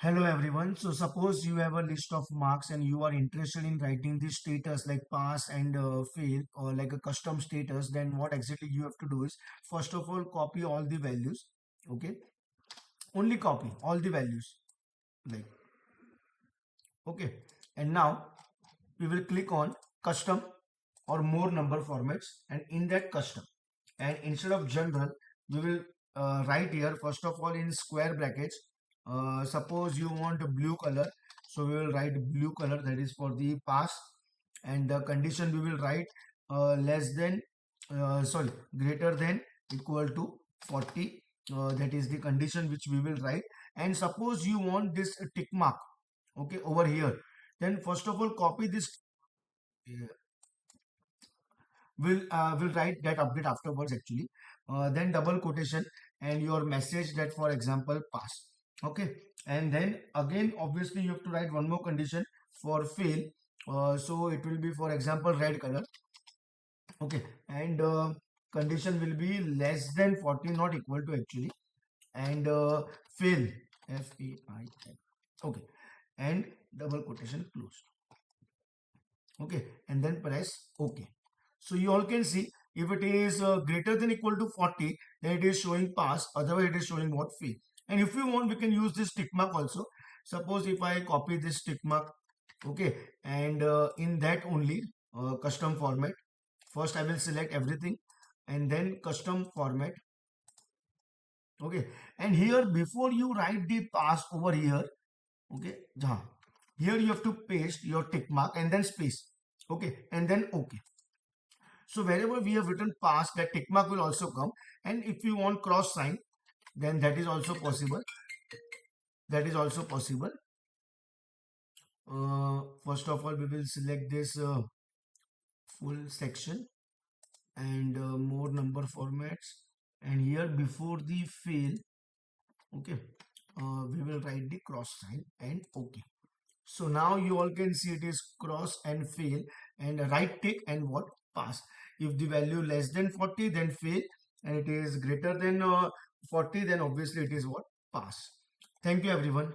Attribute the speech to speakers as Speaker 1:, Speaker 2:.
Speaker 1: Hello everyone. So suppose you have a list of marks and you are interested in writing the status like pass and fail or like a custom status, then what exactly you have to do is first of all copy all the values. Okay. Only copy all the values like okay. And now we will click on custom or more number formats, and in that custom, and instead of general we will write here first of all in square brackets. Suppose you want a blue color, so we will write blue color, that is for the pass. And the condition we will write less than sorry greater than equal to 40. That is the condition which we will write. And suppose you want this tick mark, okay, over here, then first of all copy this. We'll write that update afterwards actually. Then double quotation and your message, that for example pass. Okay. And then again obviously you have to write one more condition for fail. So it will be for example red color. Okay. And condition will be less than 40, not equal to actually. And fail, fail. Okay. And double quotation close. Okay. And then press okay. So you all can see if it is greater than equal to 40, then it is showing pass, otherwise it is showing what fail. And if you want, we can use this tick mark also. Suppose if I copy this tick mark, okay, and in that only custom format, first I will select everything and then custom format. Okay, and here before you write the pass over here, okay, here you have to paste your tick mark and then space, okay, and then okay. So wherever we have written pass, that tick mark will also come. And if you want cross sign, then that is also possible. That is also possible. First of all, we will select this full section and more number formats. And here before the fail, okay, we will write the cross sign and okay. So now you all can see it is cross and fail, and right tick and what pass. If the value less than 40, then fail, and it is greater than 40, then obviously it is what pass. Thank you everyone.